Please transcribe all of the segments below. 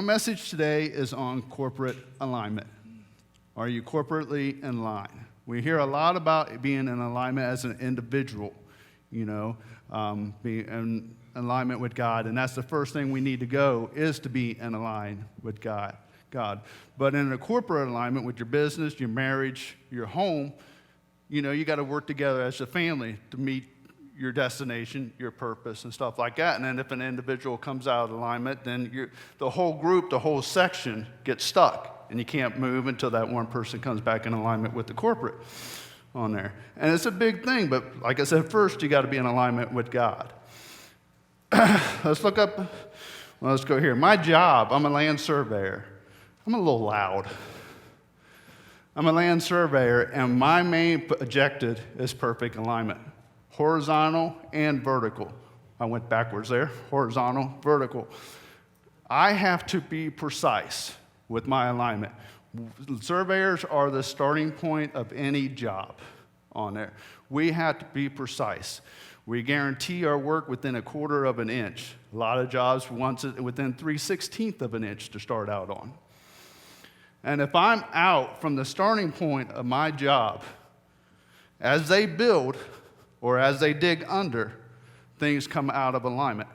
message today is on corporate alignment. Are you corporately in line? We hear a lot about being in alignment as an individual, being in alignment with God, and that's the first thing we need to go is to be in alignment with God. But in a corporate alignment with your business, your marriage, your home, you got to work together as a family to meet your destination, your purpose, and stuff like that. And then if an individual comes out of alignment, then the whole group, the whole section gets stuck, and you can't move until that one person comes back in alignment with the corporate on there. And it's a big thing, but like I said, first you got to be in alignment with God. Let's go here. My job, I'm a land surveyor. I'm a little loud. I'm a land surveyor, and my main objective is perfect alignment. Horizontal and vertical. I went backwards there. Horizontal, vertical. I have to be precise with my alignment. Surveyors are the starting point of any job on there. We have to be precise. We guarantee our work within a quarter of an inch. A lot of jobs want it within 3/16 of an inch to start out on. And if I'm out from the starting point of my job, as they build or as they dig under, things come out of alignment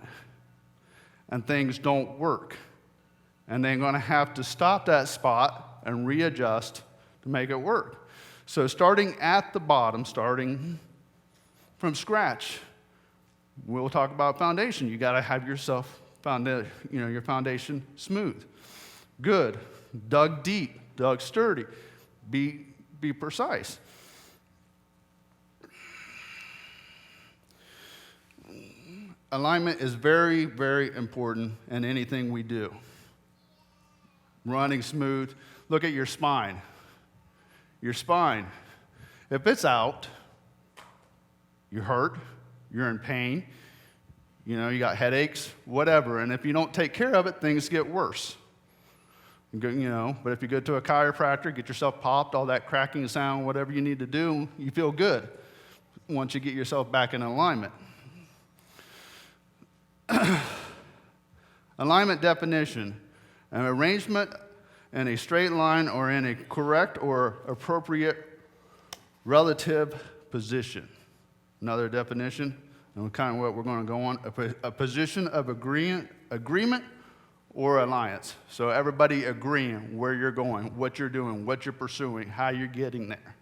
and things don't work. And they're going to have to stop that spot and readjust to make it work. So starting at the bottom, starting from scratch, we'll talk about foundation. You got to have your foundation smooth, good, dug deep, dug sturdy, be precise. Alignment is very, very important in anything we do. Running smooth. Look at your spine. Your spine, if it's out, you're hurt, you're in pain, you got headaches, whatever. And if you don't take care of it, things get worse. But if you go to a chiropractor, get yourself popped, all that cracking sound, whatever you need to do, you feel good once you get yourself back in alignment. Alignment definition: an arrangement in a straight line or in a correct or appropriate relative position. Another definition, and kind of what we're going to go on, a position of agreement or alliance. So everybody agreeing where you're going, what you're doing, what you're pursuing, how you're getting there.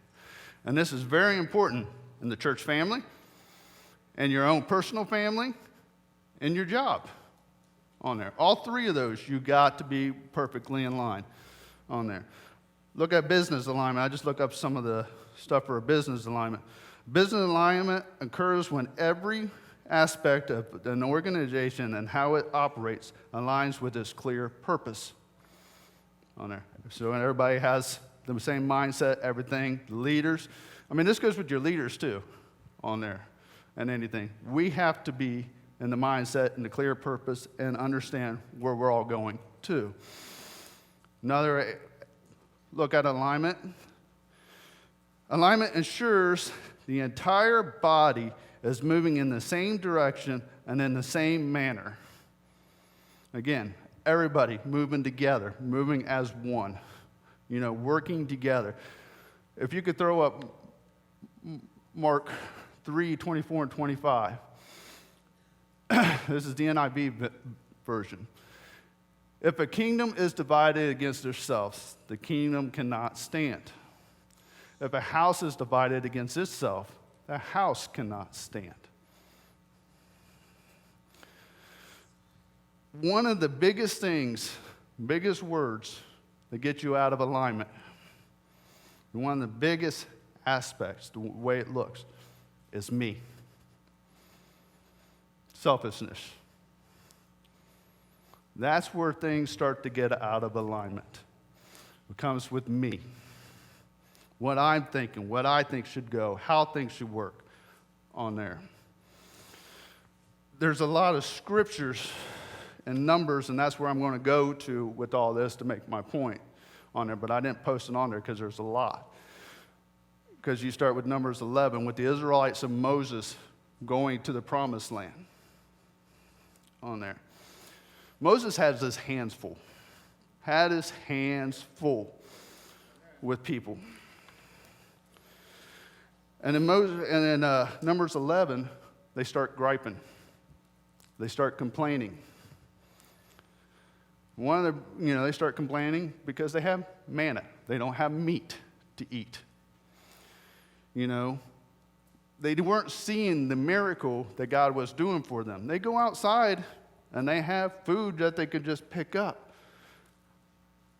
And this is very important in the church family, in your own personal family, in your job on there. All three of those, you got to be perfectly in line on there. Look at business alignment. I just look up some of the stuff for a business alignment. Business alignment occurs when every aspect of an organization and how it operates aligns with its clear purpose on there. So everybody has the same mindset, everything, the leaders. This goes with your leaders too on there and anything. We have to be in the mindset and the clear purpose and understand where we're all going to. Another look at alignment. Alignment ensures the entire body is moving in the same direction and in the same manner. Again, everybody moving together, moving as one, working together. If you could throw up Mark 3:24 and 25. This is the NIV version. If a kingdom is divided against itself, the kingdom cannot stand. If a house is divided against itself, the house cannot stand. One of the biggest things, biggest words that get you out of alignment, one of the biggest aspects, the way it looks, is me. Selfishness. That's where things start to get out of alignment. It comes with me. What I'm thinking, what I think should go, how things should work on there. There's a lot of scriptures and numbers, and that's where I'm going to go to with all this to make my point on there, but I didn't post it on there because there's a lot. Because you start with Numbers 11, with the Israelites and Moses going to the promised land on there. Moses has his hands full had his hands full with people. And in Numbers 11, they start griping. They start complaining. They start complaining because they have manna. They don't have meat to eat. They weren't seeing the miracle that God was doing for them. They go outside and they have food that they could just pick up.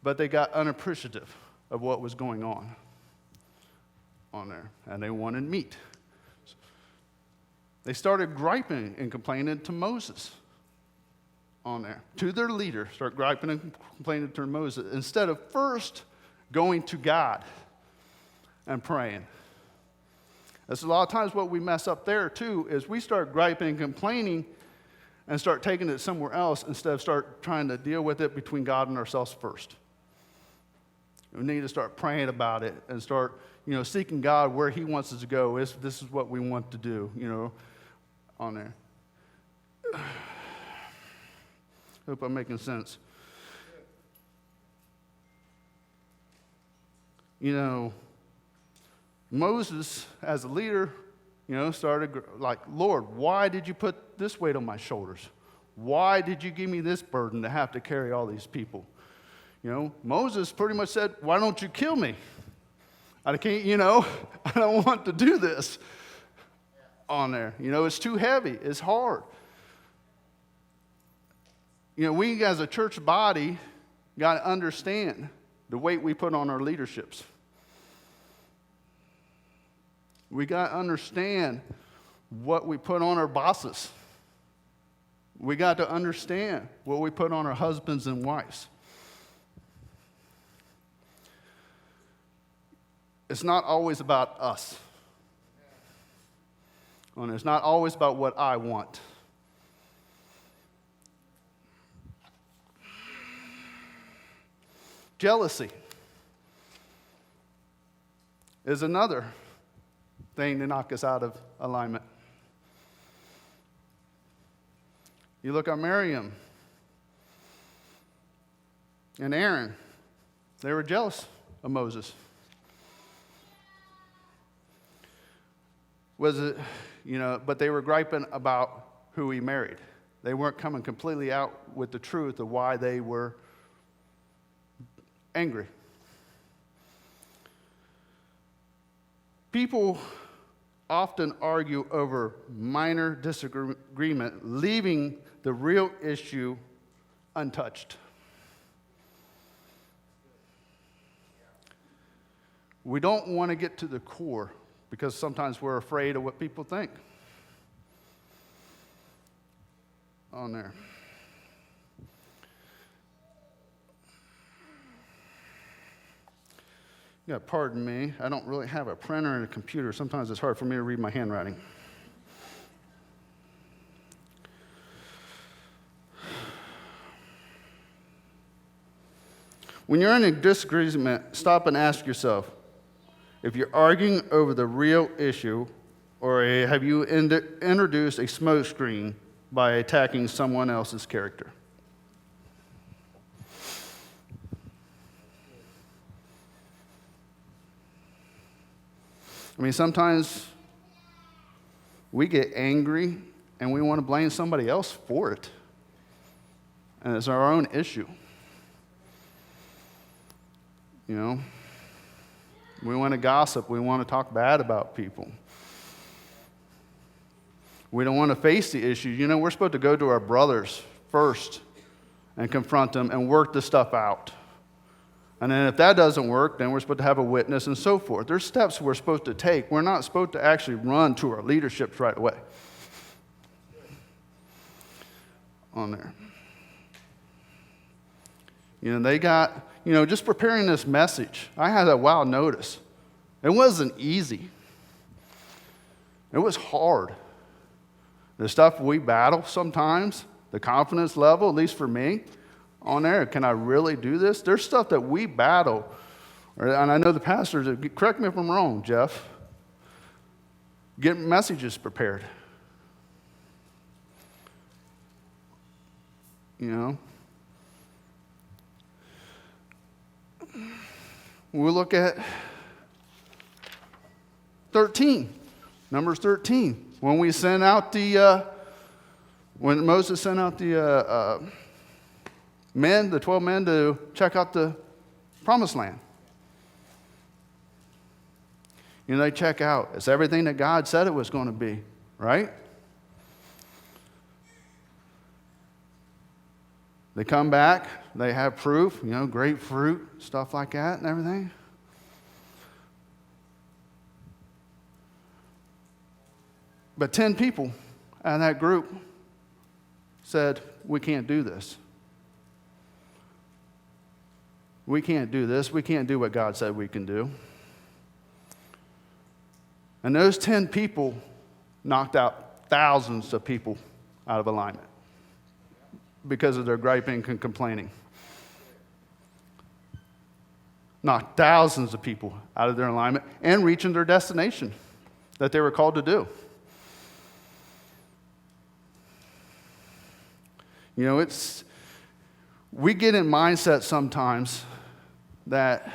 But they got unappreciative of what was going on there, and they wanted meat. They started griping and complaining to Moses on there, to their leader, start griping and complaining to Moses, instead of first going to God and praying. That's a lot of times what we mess up there too, is we start griping and complaining and start taking it somewhere else instead of start trying to deal with it between God and ourselves first. We need to start praying about it and start, seeking God where he wants us to go. This is what we want to do, on there. Hope I'm making sense. Moses, as a leader, started like, Lord, why did you put this weight on my shoulders? Why did you give me this burden to have to carry all these people? Moses pretty much said, why don't you kill me? I can't, I don't want to do this on there. It's too heavy. It's hard. We as a church body got to understand the weight we put on our leaderships. We got to understand what we put on our bosses. We got to understand what we put on our husbands and wives. It's not always about us. And it's not always about what I want. Jealousy is another thing to knock us out of alignment. You look at Miriam and Aaron, they were jealous of Moses. But they were griping about who he married. They weren't coming completely out with the truth of why they were angry. People often argue over minor disagreement, leaving the real issue untouched. We don't want to get to the core because sometimes we're afraid of what people think on there. Yeah, pardon me. I don't really have a printer and a computer. Sometimes it's hard for me to read my handwriting. When you're in a disagreement, stop and ask yourself, if you're arguing over the real issue, or have you introduced a smokescreen by attacking someone else's character? Sometimes we get angry and we want to blame somebody else for it. And it's our own issue. We want to gossip. We want to talk bad about people. We don't want to face the issues. We're supposed to go to our brothers first and confront them and work the stuff out. And then if that doesn't work, then we're supposed to have a witness and so forth. There's steps we're supposed to take. We're not supposed to actually run to our leaderships right away. On there. They got, just preparing this message, I had a wild notice. It wasn't easy. It was hard. The stuff we battle sometimes, the confidence level, at least for me, on there, can I really do this? There's stuff that we battle. And I know the pastors, correct me if I'm wrong, Jeff, get messages prepared. we'll look at 13, Numbers 13. When we sent out when Moses sent out the 12 men to check out the promised land. You know, they check out. It's everything that God said it was going to be, right? They come back. They have proof, you know, grapefruit, stuff like that and everything. But 10 people out of that group said, we can't do this. We can't do this. We can't do what God said we can do. And those 10 people knocked out thousands of people out of alignment because of their griping and complaining. Knocked thousands of people out of their alignment and reaching their destination that they were called to do. You know, we get in mindset sometimes that,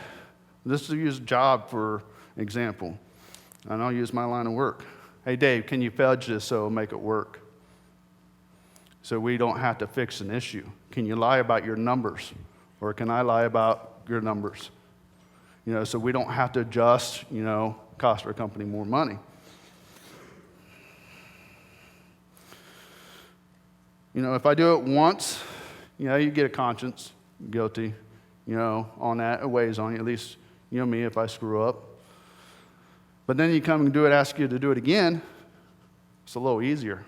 let's use job for example, and I'll use my line of work. Hey, Dave, can you fudge this so it'll make it work? So we don't have to fix an issue. Can you lie about your numbers? Or can I lie about your numbers? You know, so we don't have to adjust, you know, cost our company more money. You know, if I do it once, you know, you get a conscience, guilty, you know, on that. It weighs on you, at least, you know me, if I screw up. But then you come and do it, ask you to do it again, it's a little easier.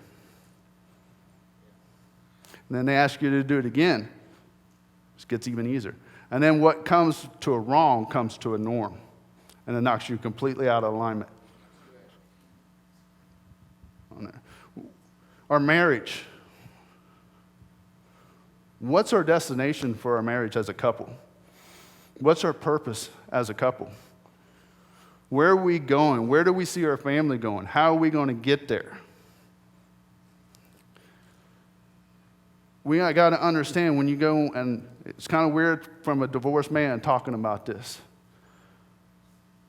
And then they ask you to do it again, it gets even easier. And then what comes to a wrong comes to a norm, and it knocks you completely out of alignment. Our marriage. What's our destination for our marriage as a couple? What's our purpose as a couple? Where are we going? Where do we see our family going? How are we going to get there? We got to understand when you go, and it's kind of weird from a divorced man talking about this,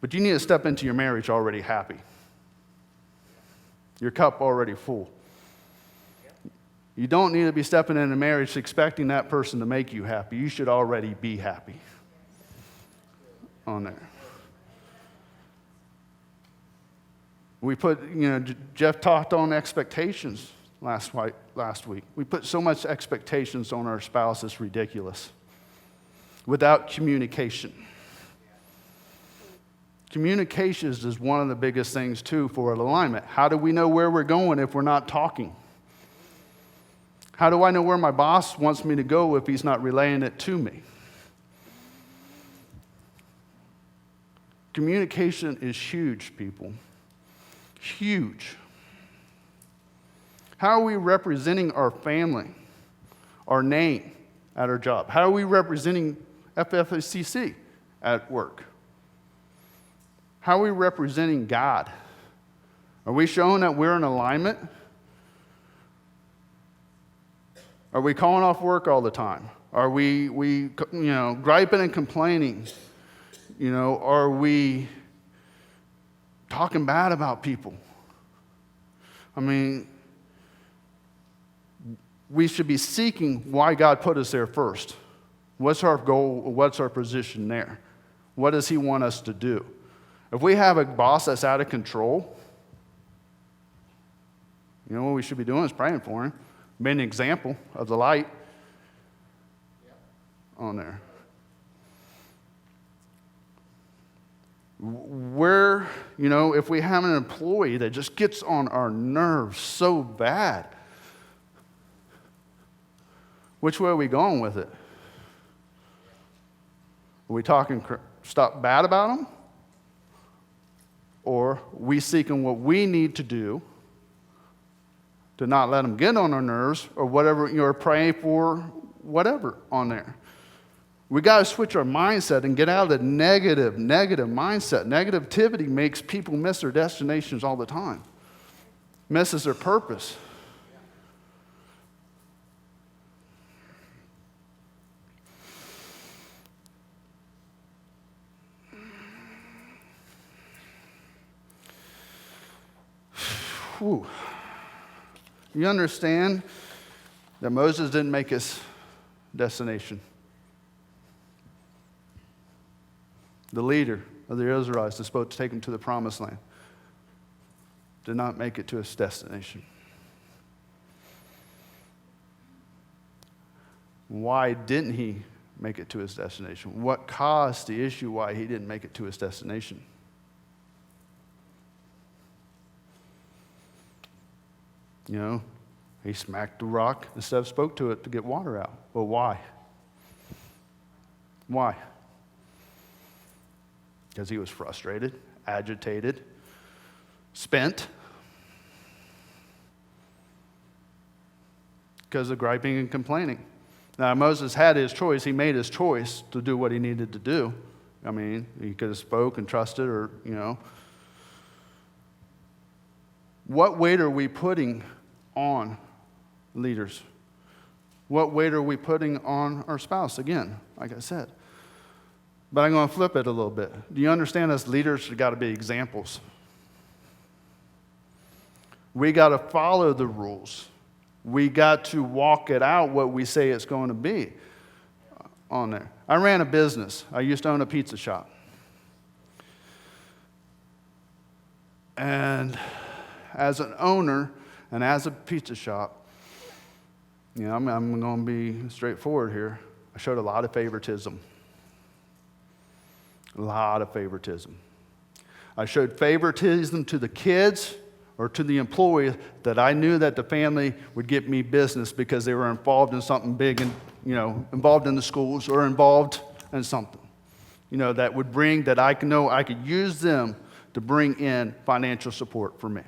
but you need to step into your marriage already happy. Your cup already full. You don't need to be stepping into marriage expecting that person to make you happy. You should already be happy on there. We put, you know, Jeff talked on expectations last week. We put so much expectations on our spouse, it's ridiculous. Without communication. Communications is one of the biggest things, too, for an alignment. How do we know where we're going if we're not talking? How do I know where my boss wants me to go if he's not relaying it to me? Communication is huge, people. Huge. How are we representing our family, our name at our job? How are we representing FFCC at work? How are we representing God? Are we showing that we're in alignment? Are we calling off work all the time? Are we griping and complaining? You know, are we talking bad about people? I mean, we should be seeking why God put us there first. What's our goal? What's our position there? What does He want us to do? If we have a boss that's out of control, you know what we should be doing is praying for him. Being an example of the light on there. Where, you know, if we have an employee that just gets on our nerves so bad, which way are we going with it? Are we talking stop bad about them? Or are we seeking what we need to do to not let them get on our nerves, or whatever, you're praying for, whatever on there. We got to switch our mindset and get out of the negative mindset. Negativity makes people miss their destinations all the time. Misses their purpose. whew. You understand that Moses didn't make his destination. The leader of the Israelites that's supposed to take him to the promised land did not make it to his destination. Why didn't he make it to his destination? What caused the issue why he didn't make it to his destination? You know, he smacked the rock instead of spoke to it to get water out. Well, why? Why? Because he was frustrated, agitated, spent. Because of griping and complaining. Now, Moses had his choice. He made his choice to do what he needed to do. I mean, he could have spoke and trusted or, you know. What weight are we putting on leaders? What weight are we putting on our spouse? Again, like I said. But I'm going to flip it a little bit. Do you understand as leaders, we've got to be examples. We got to follow the rules. We got to walk it out what we say it's going to be on there. I ran a business. I used to own a pizza shop. And as an owner and as a pizza shop, you know, I'm going to be straightforward here. I showed a lot of favoritism. A lot of favoritism. I showed favoritism to the kids or to the employees that I knew that the family would get me business because they were involved in something big and, you know, involved in the schools or involved in something, you know, that would bring, that I know I could use them to bring in financial support for me.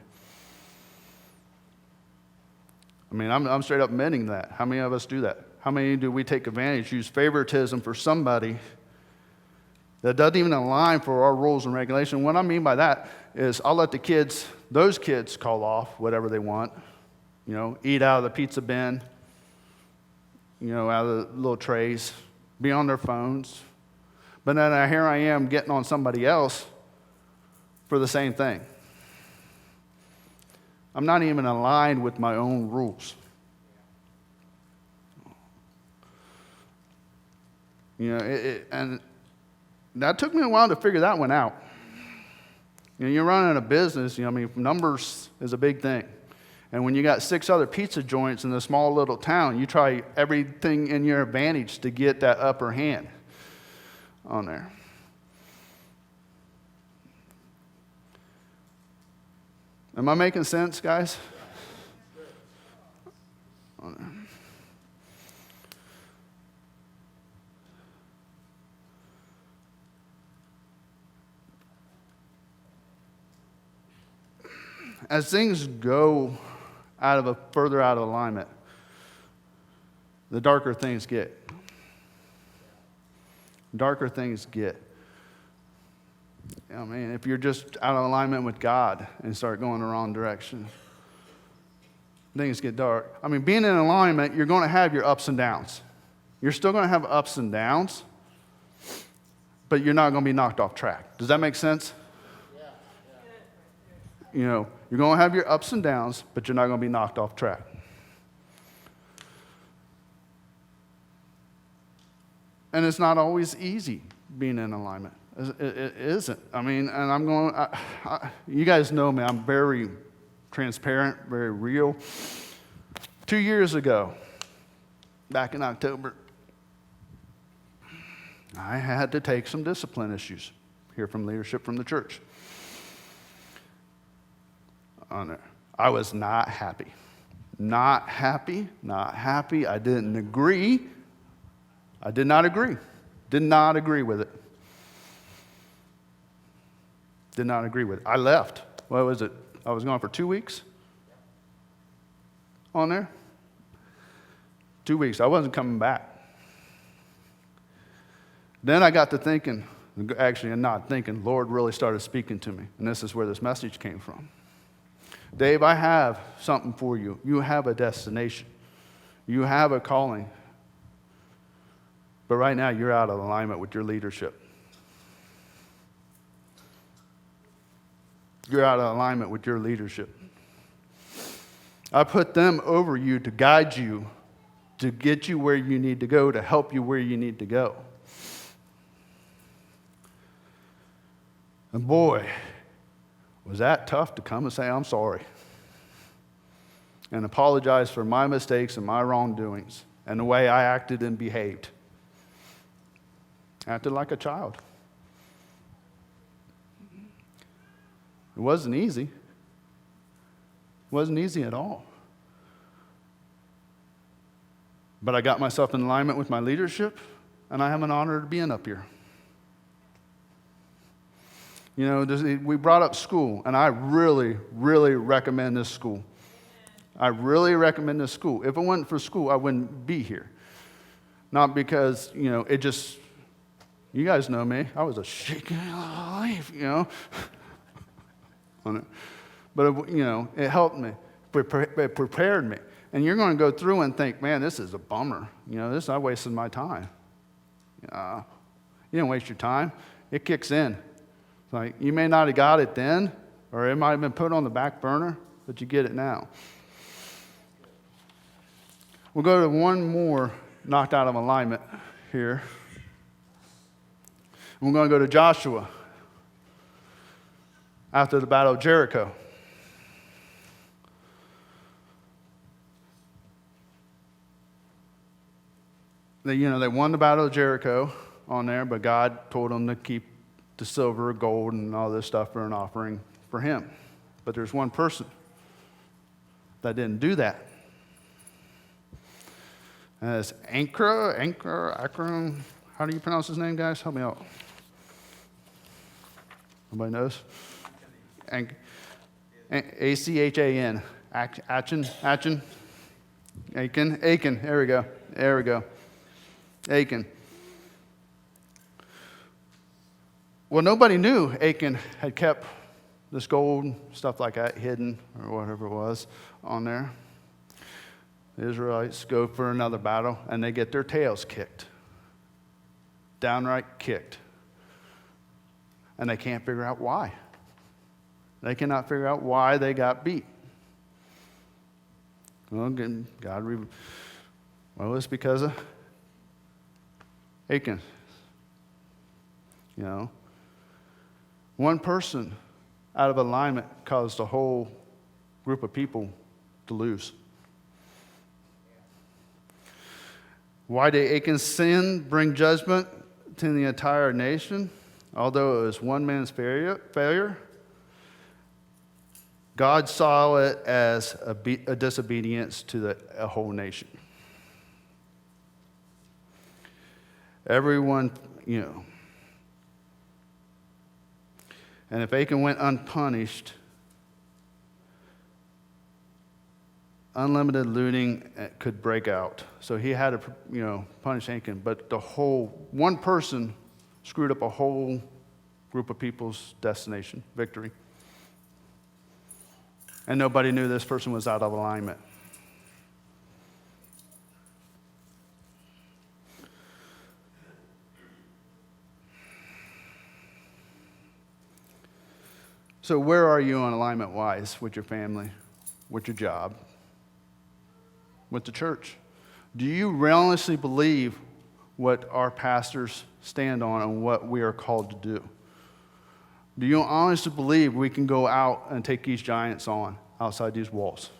I mean, I'm straight up admitting that. How many of us do that? How many do we take advantage, use favoritism for somebody that doesn't even align for our rules and regulations? What I mean by that is I'll let the kids, those kids call off whatever they want, you know, eat out of the pizza bin, you know, out of the little trays, be on their phones. But then here I am getting on somebody else for the same thing. I'm not even aligned with my own rules. You know, and that took me a while to figure that one out. You know, you're running a business, you know, I mean, numbers is a big thing. And when you got 6 other pizza joints in a small little town, you try everything in your advantage to get that upper hand on there. Am I making sense, guys? As things go further out of alignment, the darker things get. Darker things get. I mean, if you're just out of alignment with God and start going the wrong direction, things get dark. I mean, being in alignment, you're going to have your ups and downs. You're still going to have ups and downs, but you're not going to be knocked off track. Does that make sense? Yeah. You know, you're going to have your ups and downs, but you're not going to be knocked off track. And it's not always easy being in alignment. It isn't. I mean, and I'm going, you guys know me, I'm very transparent, very real. 2 years ago, back in October, I had to take some discipline issues here from leadership from the church. I was not happy. Not happy. I didn't agree. I did not agree. Did not agree with it. Did not agree with it. I left. What was it? I was gone for 2 weeks on there. 2 weeks. I wasn't coming back. Then I got to thinking, actually, I'm not thinking, Lord really started speaking to me. And this is where this message came from. Dave, I have something for you. You have a destination. You have a calling. But right now, you're out of alignment with your leadership. You're out of alignment with your leadership. I put them over you to guide you, to get you where you need to go, to help you where you need to go. And boy, was that tough to come and say, I'm sorry, and apologize for my mistakes and my wrongdoings and the way I acted and behaved. Acted like a child. It wasn't easy. It wasn't easy at all. But I got myself in alignment with my leadership, and I am an honor to being up here. You know, we brought up school, and I really, really recommend this school. I really recommend this school. If it wasn't for school, I wouldn't be here. Not because, you know, it just, you guys know me. I was a shaky life, you know. But, you know, it helped me. It prepared me. And you're going to go through and think, man, this is a bummer. You know, I wasted my time. You didn't waste your time. It kicks in. It's like, you may not have got it then, or it might have been put on the back burner, but you get it now. We'll go to one more knocked out of alignment here. We're going to go to Joshua after the Battle of Jericho. They won the Battle of Jericho on there, but God told them to keep the silver, gold, and all this stuff for an offering for him. But there's one person that didn't do that. And it's Akron. How do you pronounce his name, guys? Help me out. Nobody knows? A-C-H-A-N. Achan. Achan. There we go. Achan. Well, nobody knew Achan had kept this gold, stuff like that, hidden or whatever it was on there. The Israelites go for another battle, and they get their tails kicked. Downright kicked. And they can't figure out why. They cannot figure out why they got beat. Well, it's because of Achan. You know, one person out of alignment caused a whole group of people to lose. Why did Achan's sin bring judgment to the entire nation? Although it was one man's failure, God saw it as a disobedience to a whole nation. Everyone, you know. And if Achan went unpunished, unlimited looting could break out. So he had to, punish Achan. But one person screwed up a whole group of people's destination, victory. And nobody knew this person was out of alignment. So where are you on alignment-wise with your family, with your job, with the church? Do you honestly believe what our pastors stand on and what we are called to do? Do you honestly believe we can go out and take these giants on outside these walls?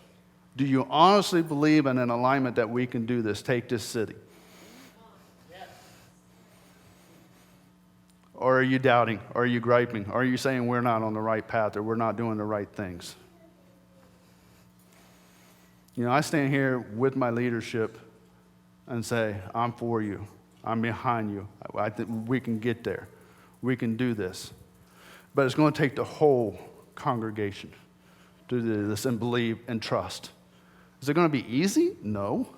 Do you honestly believe in an alignment that we can do this, take this city? Or are you doubting? Or are you griping? Or are you saying we're not on the right path or we're not doing the right things? I stand here with my leadership and say, I'm for you. I'm behind you. I think we can get there. We can do this. But it's going to take the whole congregation to do this and believe and trust. Is it going to be easy? No.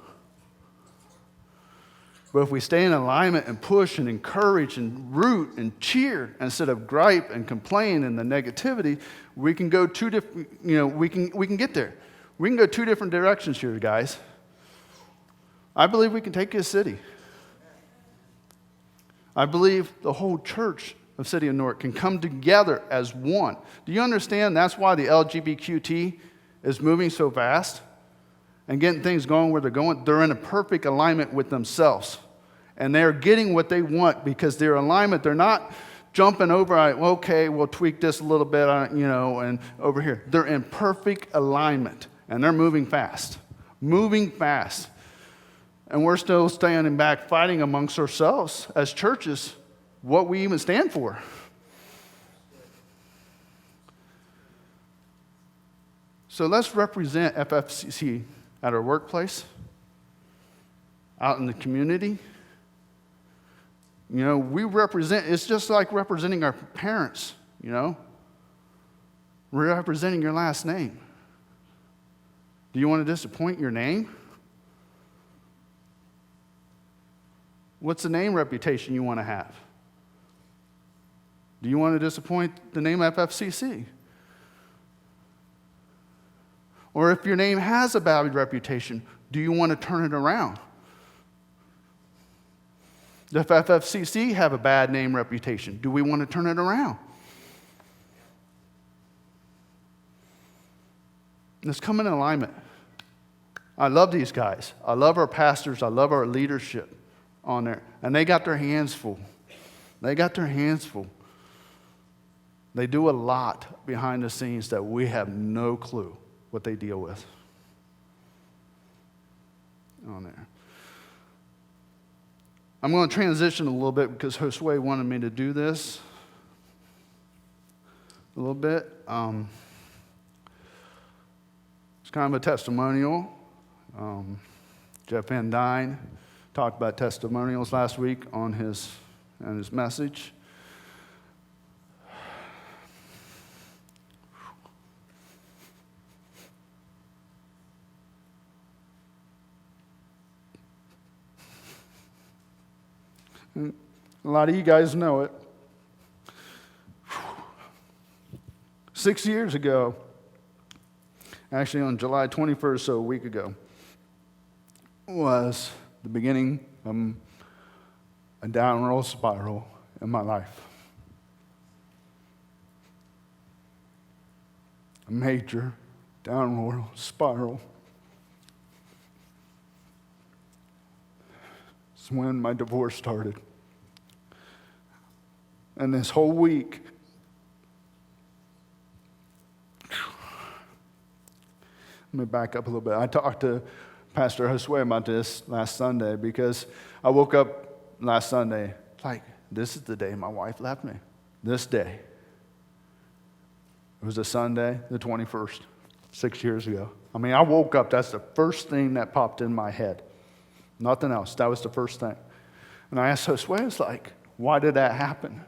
But if we stay in alignment and push and encourage and root and cheer instead of gripe and complain and the negativity, we can go two different, we can get there. We can go two different directions here, guys. I believe we can take this city. I believe the whole church of City of Newark can come together as one. Do you understand that's why the LGBTQ is moving so fast? and getting things going where they're going, they're in a perfect alignment with themselves. And they're getting what they want because they're in alignment. They're not jumping over, okay, we'll tweak this a little bit, and over here. They're in perfect alignment, and they're moving fast. Moving fast. And we're still standing back fighting amongst ourselves as churches what we even stand for. So let's represent FFCC at our workplace, out in the community. We represent, it's just like representing our parents, We're representing your last name. Do you want to disappoint your name? What's the name reputation you want to have? Do you want to disappoint the name FFCC? Or if your name has a bad reputation, do you want to turn it around? Does FFCC have a bad name reputation? Do we want to turn it around? Let's come in alignment. I love these guys. I love our pastors. I love our leadership on there. And they got their hands full. They got their hands full. They do a lot behind the scenes that we have no clue what they deal with on there. I'm going to transition a little bit because Josue wanted me to do this a little bit. It's kind of a testimonial. Jeff Van Dyne talked about testimonials last week on his message. A lot of you guys know it. 6 years ago, actually on July 21st, so a week ago, was the beginning of a downward spiral in my life. A major downward spiral. It's when my divorce started. And this whole week, let me back up a little bit. I talked to Pastor Josue about this last Sunday because I woke up last Sunday like, this is the day my wife left me. This day. It was a Sunday, the 21st, 6 years ago. I woke up, that's the first thing that popped in my head. Nothing else. That was the first thing. And I asked Josue, it's like, why did that happen?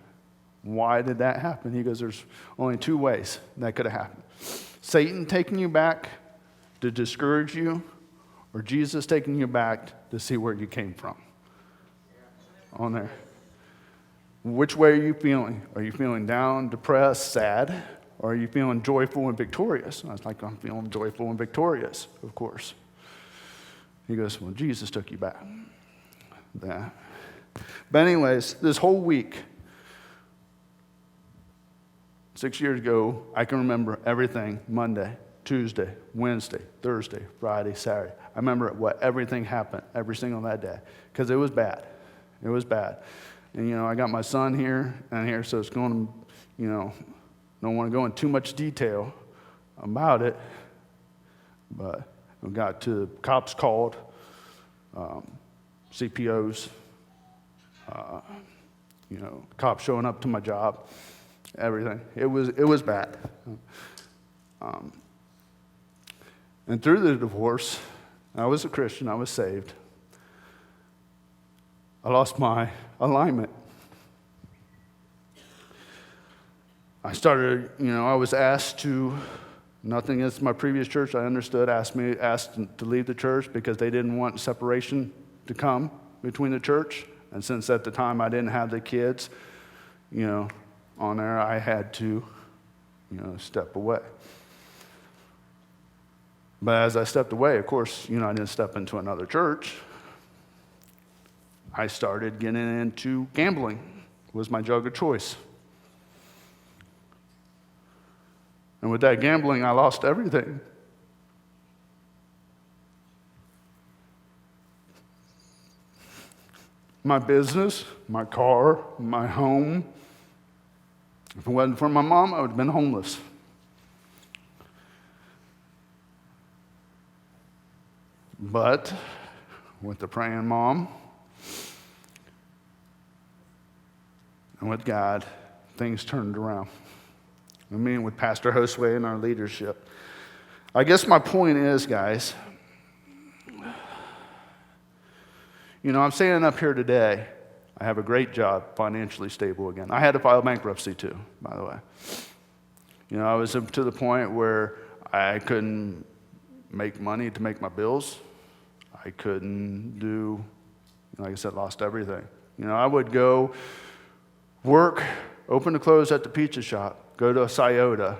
Why did that happen? He goes, there's only two ways that could have happened. Satan taking you back to discourage you, or Jesus taking you back to see where you came from. On there. Which way are you feeling? Are you feeling down, depressed, sad? Or are you feeling joyful and victorious? And I was like, I'm feeling joyful and victorious, of course. He goes, well, Jesus took you back. Yeah. But anyways, this whole week, 6 years ago, I can remember everything Monday, Tuesday, Wednesday, Thursday, Friday, Saturday. I remember what everything happened every single that day because it was bad. It was bad. And, I got my son here and here, so it's going to, don't want to go into too much detail about it, but we got to cops called, CPOs, cops showing up to my job, everything. It was bad. And through the divorce, I was a Christian, I was saved. I lost my alignment. I started, I was asked to, nothing against my previous church, I understood, asked to leave the church because they didn't want separation to come between the church. And since at the time I didn't have the kids, on there, I had to, step away. But as I stepped away, of course, I didn't step into another church. I started getting into gambling. Was my drug of choice. And with that gambling, I lost everything. my business, my car, my home. If it wasn't for my mom, I would have been homeless. But with the praying mom and with God, things turned around. I mean, with Pastor Josue and our leadership. I guess my point is, guys, I'm standing up here today. I have a great job, financially stable again. I had to file bankruptcy too, by the way. I was up to the point where I couldn't make money to make my bills. I couldn't do, like I said, lost everything. I would go work, open and close at the pizza shop, go to a Scioto,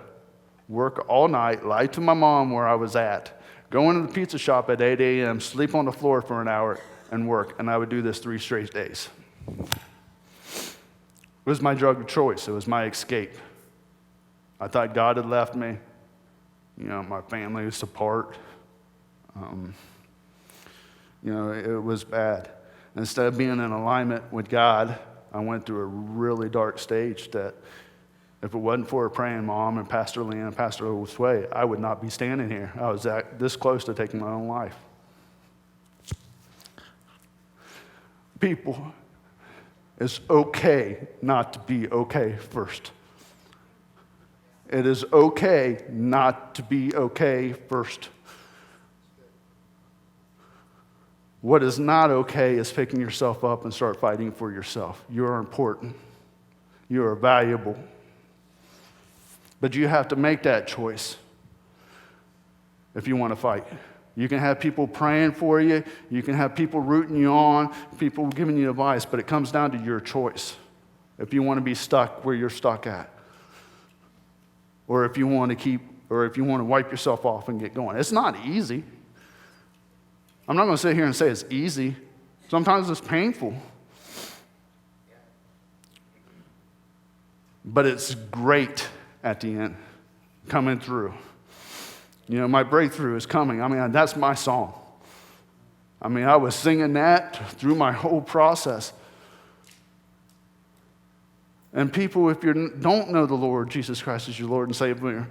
work all night, lie to my mom where I was at, go into the pizza shop at 8 a.m., sleep on the floor for an hour, and work. And I would do this 3 straight days. It was my drug of choice. It was my escape. I thought God had left me. My family was apart. It was bad. Instead of being in alignment with God, I went through a really dark stage that if it wasn't for a praying mom and Pastor Lee and Pastor Josue, I would not be standing here. I was this close to taking my own life. People, it's okay not to be okay first. It is okay not to be okay first. What is not okay is picking yourself up and start fighting for yourself. You are important. You are valuable. But you have to make that choice if you want to fight. You can have people praying for you. You can have people rooting you on, people giving you advice, but it comes down to your choice. If you want to be stuck where you're stuck at. Or if you want to wipe yourself off and get going. It's not easy. I'm not going to sit here and say it's easy. Sometimes it's painful. But it's great at the end, coming through. My breakthrough is coming. That's my song. I was singing that through my whole process. And people, if you don't know the Lord Jesus Christ as your Lord and Savior,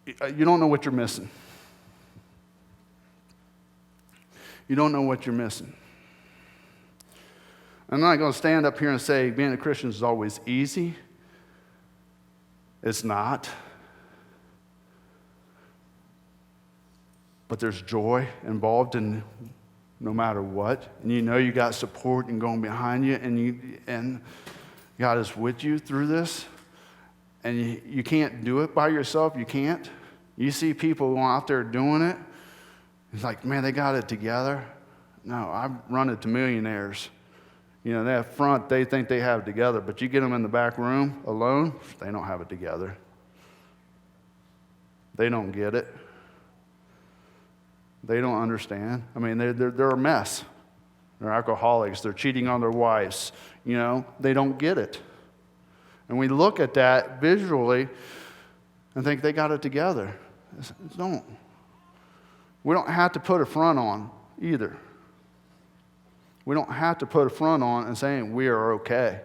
you don't know what you're missing. You don't know what you're missing. I'm not going to stand up here and say being a Christian is always easy. It's not. But there's joy involved in no matter what. And you got support and going behind you, and God is with you through this. And you can't do it by yourself. You can't. You see people out there doing it. It's like, man, they got it together. No, I've run it to millionaires. They up front, they think they have it together, but you get them in the back room alone, they don't have it together. They don't get it. They don't understand. They're a mess. They're alcoholics. They're cheating on their wives. They don't get it. And we look at that visually and think they got it together. Don't. We don't have to put a front on either. We don't have to put a front on and saying we are okay.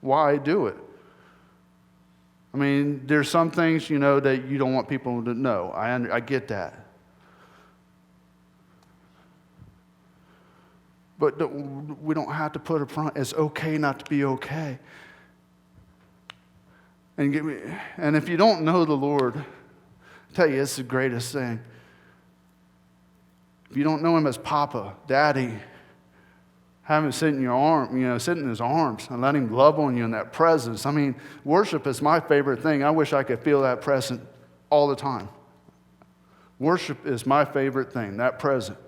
Why do it? There's some things, that you don't want people to know. I get that. But we don't have to put a front. It's okay not to be okay. And if you don't know the Lord, I tell you, it's the greatest thing. If you don't know Him as Papa, Daddy, have Him sit in your arm, sit in His arms and let Him love on you in that presence. Worship is my favorite thing. I wish I could feel that present all the time. Worship is my favorite thing, that present.